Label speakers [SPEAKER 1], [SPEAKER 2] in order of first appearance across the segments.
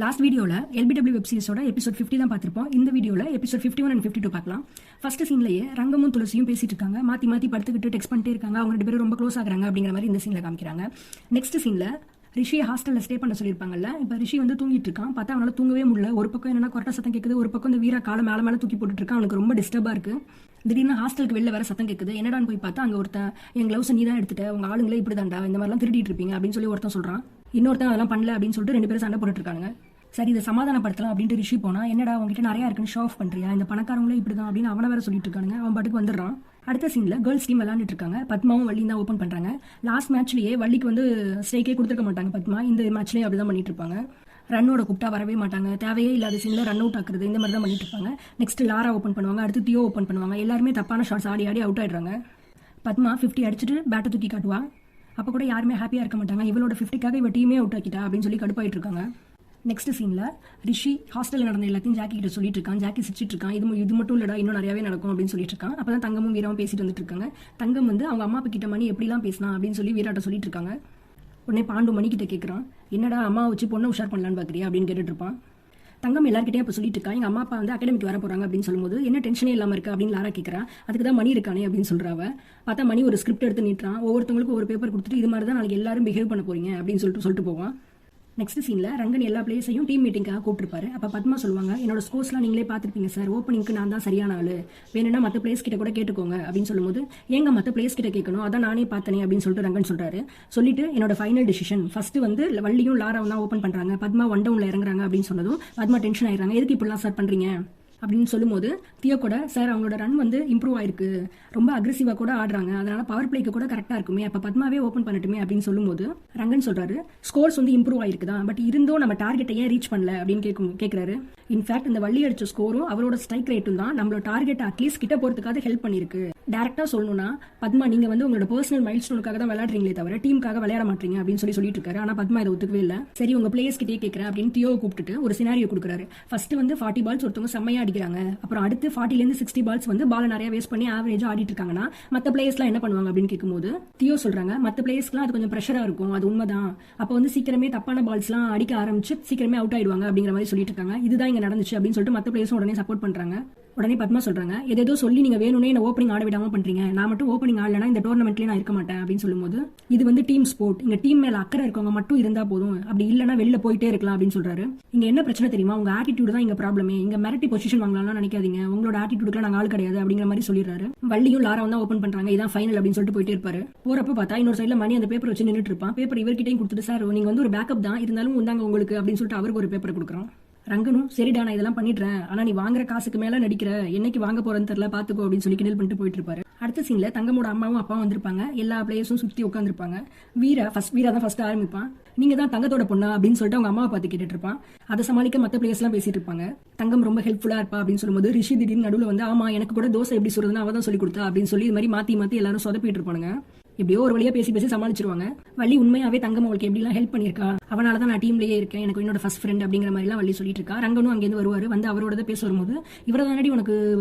[SPEAKER 1] Last வீடியோவில் LBW web சீரிஸோட episode 50 தான் பார்த்துருப்போம். இந்த வீடியோவில் எபிசோட் 51 அண்ட் 52 பார்க்கலாம். ஃபர்ஸ்ட் சீன்லேயே ரங்கமும் துளசியும் பேசிட்டு இருக்காங்க. மாற்றி மாற்றி படுத்துக்கிட்டு டெக்ஸ்ட் பண்ணிட்டே இருக்காங்க. அவங்க 2 பேரும் ரொம்ப க்ளோஸ் ஆகுறாங்க அப்படிங்கிற மாதிரி இந்த சீனில் காமிக்கிறாங்க. நெக்ஸ்ட் சீனில் ரிஷியை ஹாஸ்டலில் ஸ்டே பண்ண சொல்லியிருப்பாங்கல்ல. இப்போ ரிஷி வந்து தூங்கிட்டு இருக்கான். பார்த்தா அவனால் தூங்கவே முடியல. ஒரு பக்கம் என்னன்னா கொரட்டை சத்தம் கேட்குது, ஒரு பக்கம் இந்த வீரா காலை மேலே மேலே தூக்கி போட்டுட்டு இருக்கான். அவனுக்கு ரொம்ப டிஸ்டர்பாக இருக்குது. திடீர்னு ஹாஸ்டலுக்கு வெளில வேற சத்தம் கேட்குது. என்னடான்னு போய் பார்த்தா அங்கே ஒருத்தன் என் க்ளவுஸை நீ தான் எடுத்துட்ட, உங்கள் ஆளுங்களே இப்படி தாண்டா இந்த மாதிரிலாம் திருடிட்டு இருப்பீங்க அப்படின்னு சொல்லி ஒருத்தன் சொல்கிறான். இன்னொருத்தன் அதெல்லாம் பண்ணல அப்படின்னு சொல்லிட்டு 2 பேரும் சண்டை போட்டுட்டு இருக்காங்க. சரி இதை சமாதானப்படுத்தலாம் அப்படின்ட்டு ரிஷி போனா, என்னடா உங்ககிட்ட நிறையா இருக்குன்னு ஷோ ஆஃப் பண்ணுறியா, இந்த பணக்காரங்களே இப்படி தான் அப்படின்னு அவனை வேற சொல்லிட்டு இருக்கானுங்க. அவன் பாட்டுக்கு வந்துடுறான். அடுத்த சீனில் கேர்ள்ஸ் டீம் விளாண்டுட்டு இருக்காங்க. பத்மாவும் வள்ளியும் தான் ஓப்பன் பண்ணுறாங்க. லாஸ்ட் மேட்ச்லேயே வள்ளிக்கு வந்து ஸ்ட்ரைக்கே கொடுத்துருக்க மாட்டாங்க பத்மா. இந்த மேட்ச்லேயே அப்படி தான் பண்ணிட்டு இருப்பாங்க. ரன்னோட கூப்பிட்டா வரவே மாட்டாங்க. தேவையே இல்லாத சீனில் ரன் அவுட் ஆக்குறது இந்த மாதிரி தான் பண்ணிட்டு இருப்பாங்க. நெக்ஸ்ட் லாரா ஓப்பன் பண்ணுவாங்க, அடுத்து தியோ ஓப்பன் பண்ணுவாங்க. எல்லாருமே தப்பான ஷாட்ஸ் ஆடி ஆடி அவுட் ஆயிடுறாங்க. பத்மா 50 அடிச்சுட்டு பேட்டை தூக்கி காட்டுவா. அப்போ கூட யாருமே ஹாப்பியாக இருக்க மாட்டாங்க. இவளோட 50க்காக இவ டீமே அவுட் ஆக்கிட்டா அப்படின்னு சொல்லி கடுப்பாயிட்டு இருக்காங்க. நெக்ஸ்ட் சீனில் ரிஷி ஹாஸ்டலில் நடந்த எல்லாத்தையும் ஜாக்கி கிட்ட சொல்லிட்டு இருக்கான். ஜாக்கி சிரிச்சிட்டு இருக்கான். இது மட்டும் இல்லடா, இன்னும் நிறையாவே நடக்கும் அப்படின்னு சொல்லிட்டு இருக்கான். அப்போ தான் தங்கமும் வீராவும் பேசிட்டு வந்துட்டு இருக்காங்க. தங்கம் வந்து அவங்க அம்மா அப்பா கிட்ட மணி எப்படிலாம் பேசினா அப்படின்னு சொல்லி வீராட்ட சொல்லிட்டு இருக்காங்க. உடனே பாண்டு மணி கிட்ட கேட்குறான், என்னடா அம்மா வச்சு பொண்ணை உஷார் பண்ணலான்னு பார்க்குறியா அப்படின்னு கேட்டுட்டு இருப்பான். தங்கம் எல்லாருக்கிட்டே அப்போ சொல்லிட்டு இருக்கா, எங்கள் அம்மா அப்பா வந்து அகாடமிக்கு வர போகிறாங்க அப்படின்னு சொல்லும்போது என்ன டென்ஷனே இல்லாமல் இருக்கு அப்படின்னு லாரா கேட்குறா. அதுக்கு தான் மணி இருக்கானே அப்படின்னு சொல்கிறாவ. பார்த்தா மணி ஒரு ஸ்கிரிப்ட் எடுத்து நீட்டுறான். ஒவ்வொருத்தவங்களுக்கும் ஒரு பேப்பர் கொடுத்துட்டு இது மாதிரி தான் நாளைக்கு எல்லாரும் பிஹேவ் பண்ண போறீங்க அப்படின்னு சொல்லிட்டு போவான். நெக்ஸ்ட் சீனில் ரங்கன் எல்லா பிளேயர்ஸையும் டீம் மீட்டிங்காக கூப்பிட்டுருப்பாரு. அப்போ பத்மா சொல்லுவாங்க, என்னோட ஸ்கோர்ஸ்லாம் நீங்களே பார்த்துருப்பீங்க சார், ஓப்பனிங்க்கு நான் தான் சரியான ஆள், வேணும்னா மற்ற பிளேயர்ஸ் கிட்ட கூட கேட்டுக்கோங்க அப்படின்னு சொல்லும்போது, ஏங்க மற்ற பிளேயர்ஸ் கிட்ட கேட்கணும், அதான் நானே பார்த்தனே அப்படின்னு சொல்லிட்டு ரங்கன் சொல்றாரு. சொல்லிட்டு என்னோட ஃபைனல் டிசிஷன் ஃபர்ஸ்ட் வந்து வள்ளியும் லாராவும் தான் ஓப்பன் பண்ணுறாங்க, பத்மா 1 டவுனில் இறங்குறாங்க அப்படின்னு சொன்னதும் பத்மா டென்ஷன் ஆயிடுறாங்க. எதுக்கு இப்படிலாம் சார் பண்ணுறீங்க அப்படின்னு சொல்லும்போது, தியோ கூட சார் அவங்களோட ரன் வந்து இம்ப்ரூவ் ஆயிருக்கு, ரொம்ப அக்ரெசிவாக கூட ஆடுறாங்க, அதனால பவர் பிளேக்கு கூட கரெக்டாக இருக்குமே, அப்போ பத்மாவே ஓப்பன் பண்ணட்டுமே அப்படின்னு சொல்லும்போது ரங்கன் சொல்றாரு, ஸ்கோர்ஸ் வந்து இம்ப்ரூவ் ஆயிருக்கு தான், பட் இருந்தும் நம்ம டார்கெட்டை ஏன் ரீச் பண்ணல அப்படின்னு கேட்குறாரு. இன்ஃபேக்ட் இந்த வள்ளி அடிச்ச ஸ்கோரும் அவரோட ஸ்ட்ரைக் ரேட்டும் தான் நம்மளோட டார்கெட் அட்லீஸ்ட் கிட்ட போறதுக்காக ஹெல்ப் பண்ணிருக்கு. டேரக்டா சொல்லணும்னா பத்மா நீங்க வந்து உங்களோட பர்சனல் மைல் ஸ்டோனுக்காக தான் விளையாடுறீங்களே தவிர டீமுக்காக விளையாட மாட்டீங்க அப்படின்னு சொல்லிட்டு இருக்காரு. ஆனா பத்மா இதை ஒத்துக்கவே இல்லை. சரி உங்க பிளேயர்ஸ் கிட்டே கேட்கறேன் அப்படின்னு தியோவை கூப்பிட்டு ஒரு சினாரியோ கொடுக்குறாரு. ஃபர்ஸ்ட் வந்து 40 பால்ஸ் ஒருத்தவங்க செம்மையா அடிக்கிறாங்க, அப்புறம் அடுத்து 40 60 பால்ஸ் வந்து பால் நிறைய வேஸ்ட் பண்ணி ஆவரேஜா ஆடிட்டு இருக்காங்கன்னா மற்ற பிளேயர்ஸ்லாம் என்ன பண்ணுவாங்க அப்படின்னு கேட்கும்போது தியோ சொல்றாங்க, மற்ற பிளேயர்ஸ்லாம் அது கொஞ்சம் ப்ரெஷரா இருக்கும், அது உண்மைதான், அப்போ வந்து சீக்கிரமே தப்பான பால்ஸ்லாம் அடிக்க ஆரம்பிச்சு சீக்கிரமே அவுட் ஆயிடுவாங்க அப்படிங்கிற மாதிரி சொல்லிட்டு இருக்காங்க. இதுதான் இங்க நடந்துச்சு அப்படின்னு சொல்லிட்டு மற்ற பிளேயர்ஸும் உடனே சப்போர்ட் பண்றாங்க. உடனே பத்மா சொல்றாங்க, ஏதோ சொல்லி நீங்க வேணும்னே என்ன ஓப்பனிங் ஆட விடாம பண்றீங்க, நான் மட்டும் ஓப்பனிங் ஆடலனா இந்த டோர்னமெண்ட்லயே நான் இருக்க மாட்டேன் அப்படின்னு சொல்லும்போது, இது வந்து டீம் ஸ்போர்ட், இங்க டீம் மேல அக்கறை இருக்கவங்க மட்டும் இருந்தா போதும், அப்படி இல்லைன்னா வெளில போயிட்டே இருக்கலாம் அப்படின்னு சொல்றாரு. இங்க என்ன பிரச்சனை தெரியுமா, உங்க ஆட்டிடியூட் தான் இங்க ப்ராப்ளமே, இங்க மிரட்டி பொசிஷன் வாங்கலாம் நினைக்காதீங்க, உங்களோட ஆட்டிடியூட்ல நாங்க ஆள் கிடையாது அப்படிங்கிற மாதிரி சொல்லிடுறாரு. வள்ளியும் லாராவும் தான் ஓப்பன் பண்றாங்க, இதான் ஃபைனல் அப்படின்னு சொல்லிட்டு போயிட்டே இருப்பாரு. போறப்ப பார்த்தா இன்னொரு சைட்ல மணி அந்த பேப்பர் வச்சு நின்றுட்டு இருப்பான். பேப்பர் இவர்கிட்டையும் கொடுத்துட்டு, சார் நீங்க வந்து ஒரு பேக்கப் தான், இருந்தாலும் வந்தாங்க உங்களுக்கு அப்படின்னு சொல்லிட்டு அவருக்கு ஒரு பேப்பர் கொடுக்குறோம். ரங்கனும் சரிடா நான் இதெல்லாம் பண்ணிடுறேன், ஆனா நீ வாங்குற காசுக்கு மேல நடிக்கிற, என்னைக்கு வாங்க போறேன்னு தெரியல பாத்துக்கோ அப்படின்னு சொல்லி கிண்டல் பண்ணிட்டு போயிட்டு இருப்பாரு. அடுத்த சீன்ல தங்கமோட அம்மாவும் அப்பாவும் வந்திருப்பாங்க. எல்லா பிளேயர்ஸும் சுத்தி உட்காந்துருப்பாங்க. வீரா தான் ஃபர்ஸ்ட் ஆரம்பிப்பான். நீங்க தான் தங்கத்தோட பொண்ணா அப்படின்னு சொல்லிட்டு அவங்க அம்மாவை பார்த்து கேட்டுட்டு இருப்பான். அதை சமாளிக்க மற்ற பிளேயர்ஸ் எல்லாம் பேசிட்டு இருப்பாங்க. தங்கம் ரொம்ப ஹெல்ப்ஃபுல்லா இருப்பா அப்படின்னு சொல்லும்போது ரிஷி திடீர்னு நடுவில் வந்து, ஆமா எனக்கு கூட தோசை எப்படி சொல்றதுன்னு அவ தான் சொல்லி கொடுத்தா அப்படின்னு சொல்லி இது மாதிரி மாத்தி எல்லாரும் சொதப்பிட்டு இருப்பானுங்க. எப்படியோ ஒரு வழியா பேசி சமாளிச்சிருவாங்க. வள்ளி உண்மையாவே தங்கம் அவளுக்கு எப்படிலாம் ஹெல்ப் பண்ணிருக்கா, அவனாலதான் நான் டீம்லயே இருக்கேன், எனக்கு என்னோட ஃபர்ஸ்ட் ஃப்ரெண்ட் அப்படிங்கிற மாதிரி எல்லாம் வள்ளி சொல்லிட்டு இருக்கா. ரங்கனும் அங்கேருந்து வருவாரு. வந்து அவரோட பேச வரும்போது, இவரை தானடி உனக்கு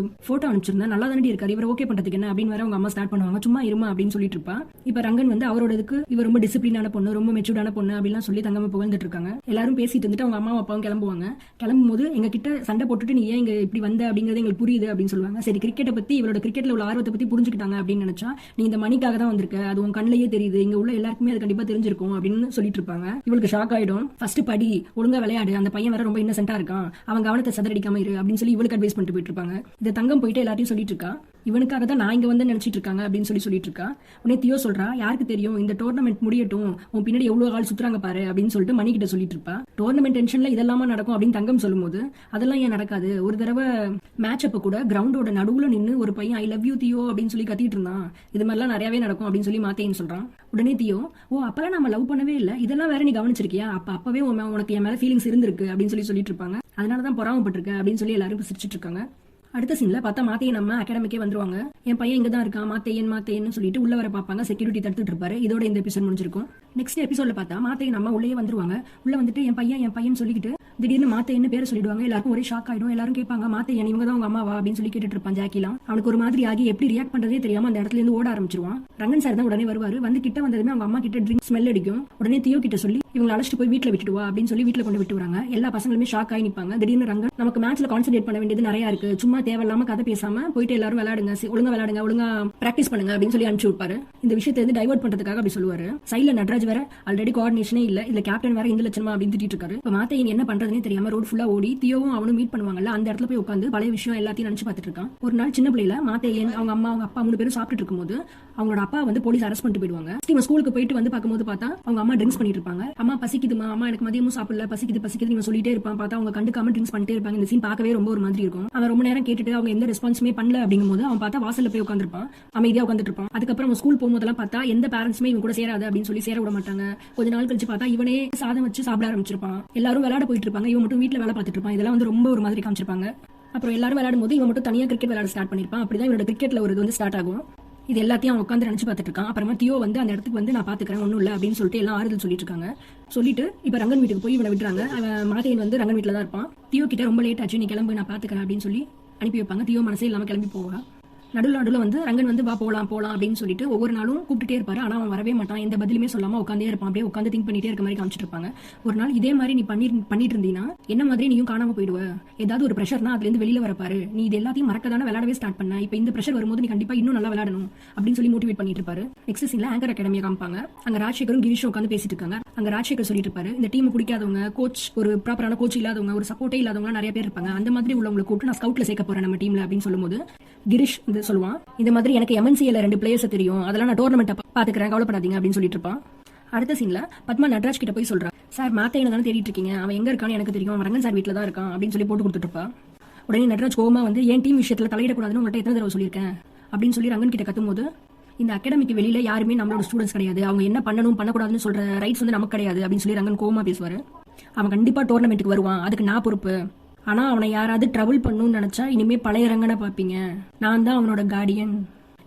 [SPEAKER 1] போட்டோ அனுப்பிச்சிருந்தா, நல்லா தானடி இருக்காரு, இவர் ஓகே பண்றதுக்கு என்ன அப்படின்னு வர அவங்க அம்மா ஸ்டார்ட் பண்ணுவாங்க. சும்மா இருமா அப்படின்னு சொல்லிட்டு இருப்பா. இப்ப ரங்கன் வந்து அவரோடதுக்கு இவர் ரொம்ப டிசிப்ளினான பொண்ணு, ரொம்ப மெச்சூர்டான பொண்ணு அப்படிலாம் சொல்லி தங்கம புகழ்ந்துட்டு இருக்காங்க. எல்லாரும் பேசிட்டு இருந்துட்டு அவங்க அம்மாவும் அப்பாவும் கிளம்புவாங்க. கிளம்பும் போது எங்க கிட்ட சண்டை போட்டுட்டு நீ ஏன் இங்க இப்படி வந்த அப்படிங்கறது எங்களுக்கு புரியுது அப்படின்னு சொல்லுவாங்க. சரி கிரிக்கெட்டை பத்தி இவரோட கிரிக்கெட்ல உள்ள ஆர்வத்தை பத்தி புரிஞ்சுக்கிட்டாங்க அப்படின்னு நினைச்சா, நீ இந்த மணிக்காக தான் வந்திருக்க, அது உன் கண்ணிலேயே தெரியுது, இங்க உள்ள எல்லாருக்குமே அது கண்டிப்பா தெரிஞ்சிருக்கும் அப்படின்னு சொல்லிட்டு இருப்பாங்க. இவளுக்கு ஷாக் ஆயிடும். ஃபர்ஸ்ட் படி, ஒழுங்கா விளையாடு, அந்த பையன் வேற ரொம்ப இன்னசென்ட்டா இருக்கான், அவன் கவனத்தை சதறடிக்காம இரு அப்படின்னு சொல்லி இவளுக்கு அட்வைஸ் பண்ணிட்டு போயிட்டு இருப்பாங்க. இந்த தங்கம் போயிட்டு எல்லாத்தையும் சொல்லிட்டு இருக்கா. இவனுக்காக தான் நான் இங்க வந்து நினைச்சிட்டு இருக்காங்க அப்படின்னு சொல்லிட்டு இருக்கா. உடனே தியோ சொல்றா, யாருக்கு தெரியும் இந்த டோர்னமெண்ட் முடியட்டும், உன் பின்னாடி எவ்வளவு ஆள் சுத்துறாங்க பாரு அப்படின்னு சொல்லிட்டு மணி கிட்ட சொல்லிட்டு இருப்பா. டோர்னமெண்ட் டென்ஷன்ல இதெல்லாமா நடக்கும் அப்படின்னு தங்கம் சொல்லும்போது, அதெல்லாம் ஏன் நடக்காது, ஒரு தடவை மேட்ச் அப்ப கூட கிரவுண்டோட நடுவுல நின்று ஒரு பையன் ஐ லவ் யூ தியோ அப்படின்னு சொல்லி கத்திட்டு இருந்தான், இது மாதிரிலாம் நிறையவே நடக்கும் அப்படின்னு சொல்லி மாத்தேன்னு சொல்றான். உடனே தியோ, ஓ அப்பெல்லாம் நம்ம லவ் பண்ணவே இல்லை, இதெல்லாம் வேற நீ கவனிச்சிருக்கியா, அப்பவே உனக்கு என் மேல ஃபீலிங்ஸ் இருந்திருக்கு அப்படின்னு சொல்லிட்டு இருப்பாங்க. அதனாலதான் பொறாமப்பட்டிருக்க அப்படின்னு சொல்லி எல்லாரும் சிரிச்சிட்டு இருக்காங்க. அடுத்த சீன்ல பார்த்தா மாத்தையன் நம்ம அகாடமிக்கே வந்துருவாங்க. என் பையன் இங்க தான் இருக்கான், மாத்தையன் சொல்லிட்டு உள்ள வர பார்ப்பாங்க. செக்யூரிட்டி தடுத்துட்டு இருப்பாரு. இதோட இந்த எபிசோட் முடிஞ்சிருக்கும். நெக்ஸ்ட் எபிசோட்ல பார்த்தா மாத்தையன் நம்ம உள்ளே வந்துருவாங்க. உள்ள வந்துட்டு என் பையன் சொல்லிக்கிட்டு திடீர்னு மாத்தையன்னு பேரை சொல்லிடுவாங்க. எல்லாருக்கும் ஒரே ஷாக் ஆயிடும். எல்லாரும் கேட்பாங்க, மாத்தையன் இவங்க தான் உங்க அம்மாவா அப்படின்னு சொல்லி கேட்டுட்டு இருப்பான். ஜாக்கிலாம் அவனுக்கு ஒரு மாதிரி ஆகி எப்படி ரியாக்ட் பண்றதே தெரியாம அந்த இடத்துல இருந்து ஓட ஆரம்பிச்சிருவான். ரங்கன் சார் தான் உடனே வருவாரு. வந்து கிட்ட வந்ததுமே அவங்க அம்மா கிட்ட ட்ரிங்க் ஸ்மெல் அடிக்கும். உடனே தியோ கிட்ட சொல்லி, இவங்க அழைச்சிட்டு போய் வீட்டில் விட்டுட்டு வா அப்படின்னு சொல்லி வீட்டில் கொண்டு விட்டு வராங்க. எல்லா பசங்களுமே ஷாக் ஆகி நிற்பாங்க. திடீர்னு ரங்கன், நமக்கு மேட்ச்ல கான்சென்ட்ரேட் பண்ண வேண்டியது நிறைய இருக்கு, சும்மா தேவையில்லாம கதை பேசாம போயிட்டு எல்லாரும் விளையாடுங்க, ஒழுங்கா விளையாடுங்க, ஒழுங்கா பிராக்டிஸ் பண்ணுங்க அப்படின்னு சொல்லி அனுப்பிச்சு விடுப்பாரு. இந்த விஷயத்தை வந்து டைவர்ட் பண்றதுக்காக அப்படி சொல்லுவாரு. சைட்ல நட்ராஜ் வேற ஆல்ரெடி கோஆர்டினேஷனே இல்ல, இதுல கேப்டன் வேற இந்த லட்சணமா அப்படின்னு திட்டிட்டு இருக்காரு. இப்போ மாத்தையன் என்ன பண்றதுனே தெரியாம ரோட் ஃபுல்லா ஓடி தியோவும் அவனும் மீட் பண்ணுவாங்கல்ல, அந்த இடத்துல போய் உட்காந்து பழைய விஷயம் எல்லாத்தையும் நினைச்சு பார்த்துட்டு இருக்கான். ஒரு நாள் சின்ன பிள்ளைல மாத்தையன் அவங்க அம்மா அவங்க அப்பா 3 பேரும் சாப்பிட்டு இருக்கும்போது அவங்களோட அப்பா வந்து போலீஸ் அரெஸ்ட் பண்ணிட்டு போயிடுவாங்க. இவன் ஸ்கூலுக்கு போயிட்டு வந்து பார்க்கும்போது பார்த்தா அவங்க அம்மா ட்ரிங்க்ஸ் பண்ணிட்டு இருப்பாங்க. அம்மா பசிக்குதுமா, அம்மா எனக்கு மதியமும் சாப்பிடல, பசிக்குது இவன் சொல்லிட்டே இருப்பான். பார்த்தா அவங்க கண்டுக்காம ட்ரிங்க்ஸ் பண்ணிட்டே இருப்பாங்க. இந்த சீன் பார்க்கவே ரொம்ப ஒரு மாதிரி இருக்கும். அவன் ரொம்ப நேரம் கேட்டுட்டு அவங்க எந்த ரெஸ்பான்ஸுமே பண்ணல அப்படிங்கும்போது அவன் பார்த்தா வாசல்ல போய் உட்காந்துருப்பான், அமைதியா உட்காந்துட்டு இருப்பான். அதுக்கப்புறம் அவன் ஸ்கூல் போகும்போதெல்லாம் பார்த்தா எந்த பேரண்ட்ஸுமே இவன் கூட சேராது அப்படின்னு சொல்லி சேர விட மாட்டாங்க. கொஞ்ச நாள் கழிச்சு பார்த்தா இவனே சாதம் வச்சு சாப்பிட ஆரம்பிச்சிருப்பான். எல்லாரும் விளையாட போயிட்டு இருப்பாங்க, இவன் மட்டும் வீட்டுல வேலை பார்த்துட்டு இருப்பான். இதெல்லாம் வந்து ரொம்ப ஒரு மாதிரி காமிச்சிருப்பாங்க. அப்புறம் எல்லாரும் விளையாடும் போது இவன் மட்டும் தனியா கிரிக்கெட் விளையாட ஸ்டார்ட் பண்ணிருப்பான். அப்படிதான் இவனோட கிரிக்கெட்ல ஒரு இது வந்து ஸ்டார்ட் ஆகும். இது எல்லாத்தையும் அவன் உட்காந்து நினைச்சு பார்த்துட்டு இருக்கான். அப்புறமா தியோ வந்து அந்த இடத்துக்கு வந்து நான் பாத்துக்கிறேன் ஒன்றும் இல்லை அப்படின்னு சொல்லிட்டு எல்லாம் ஆறுதல் சொல்லிட்டு இருக்காங்க. சொல்லிட்டு இப்போ ரங்கன் வீட்டுக்கு போய் இவனை விட்டுறாங்க. அவன் மாதையன் வந்து ரங்கன் வீட்டில் தான் இருப்பான். தியோ கிட்ட ரொம்ப லேட் ஆச்சு, நீ கிளம்பு நான் பாத்துக்கிறேன் அப்படின்னு சொல்லி அனுப்பி வைப்பாங்க. தியோ மனசே இல்லாமல் கிளம்பி போவா. நடுவில் வந்து ரங்கன் வந்து வா போலாம் அப்படின்னு சொல்லிட்டு ஒவ்வொரு நாளும் கூப்பிட்டுட்டே இருப்பாரு. ஆனால் அவன் வரவே மாட்டான், எந்த பதிலுமே சொல்லாம உட்காந்தே இருப்பான். அப்படியே உட்காந்து திங்க் பண்ணிட்டே இருக்க மாதிரி காமிச்சிட்டு இருப்பாங்க. ஒரு நாள் இதே மாதிரி நீ பண்ணிட்டு இருந்தீங்கன்னா என்ன மாதிரி நீயும் காணாம போயிடுவ, ஏதாவது ஒரு ப்ரெஷர்னா அதுல இருந்து வெளியில வரப்பாரு, நீ இது எல்லாத்தையும் மறக்கதான விளையாடவே ஸ்டார்ட் பண்ண, இப்போ இந்த ப்ரெஷர் வரும்போது நீ கண்டிப்பா இன்னும் நல்லா விளையாடணும் அப்படின்னு சொல்லி மோட்டிவேட் பண்ணிட்டு இருப்பாரு. நெக்ஸ்ட் சீன்ல ஆங்கர் அகாடமியை காமிப்பாங்க. அங்க ராஜசேகரும் கிரீஷும் உட்காந்து பேசிட்டு இருக்காங்க. அங்க ராஜசேகர் சொல்லிட்டு இருப்பாரு, இந்த டீம் பிடிக்காதவங்க, கோச் ஒரு ப்ராப்பரான கோச் இல்லாதவங்க, ஒரு சப்போர்ட்டே இல்லாதவங்க நிறைய பேர் இருப்பாங்க, அந்த மாதிரி உள்ளவங்களை கூப்பிட்டு நான் ஸ்கவுட்ல சேர்க்க போறேன் நம்ம டீம்ல அப்படின்னு சொல்லும்போது கிரீஷ் வந்து சொல்லுவான், இந்த மாதிரி எனக்கு எம்என்சிஎல் 2 பிளேயர்ஸ் தெரியும், அதெல்லாம் நான் டோர்னமெண்ட் பாத்துக்கிறேன், கவலைப்படாதீங்க அப்படின்னு சொல்லிட்டு இருப்பான். அடுத்த சீன்ல பத்மா நட்ராஜ் கிட்ட போய் சொல்றான், சார் மாத்தையனை தானே தேடிட்டு இருக்கீங்க, அவன் எங்க இருக்கான்னு எனக்கு தெரியும், அவன் ரங்கன் சார் வீட்டில் தான் இருக்கான் அப்படின்னு சொல்லி போட்டு கொடுத்துட்டு இருப்பா. உடனே நட்ராஜ் கோவமா வந்து என் டீம் விஷயத்துல தலையிடக்கூடாதுன்னு உங்கள்கிட்ட எத்தனை தடவை சொல்லியிருக்கேன் அப்படின்னு சொல்லி ரங்கன் கிட்ட கத்தும்போது, இந்த அகாடமிக்கு வெளியில யாருமே நம்மளோட ஸ்டூடெண்ட்ஸ் கிடையாது, அவங்க என்ன பண்ணணும் பண்ணக்கூடாதுன்னு சொல்ற ரைட்ஸ் வந்து நமக்கு கிடையாது அப்படின்னு சொல்லி ரங்கன் கோவமா பேசுவாரு. அவன் கண்டிப்பா டோர்னமெண்ட்டுக்கு வருவான், அதுக்கு நான் பொறுப்பு, ஆனா அவனை யாராவது ட்ரபிள் பண்ணணும்னு நினைச்சா இனிமே பழைய ரங்கனை பாப்பீங்க, நான் தான் அவனோட கார்டியன்,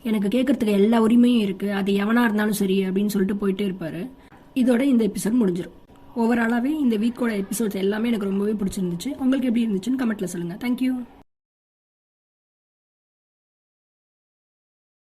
[SPEAKER 1] எனக்கு கேட்கறதுக்கு எல்லா உரிமையும் இருக்கு, அது எவனா இருந்தாலும் சரி அப்படின்னு சொல்லிட்டு போயிட்டே இருப்பாரு. இதோட இந்த எபிசோட் முடிஞ்சிடும். ஓவராலாவே இந்த வீக்கோட எபிசோட்ஸ் எல்லாமே எனக்கு ரொம்பவே பிடிச்சிருந்துச்சு. உங்களுக்கு எப்படி இருந்துச்சுன்னு கமெண்ட்ல சொல்லுங்க. தேங்க்யூ.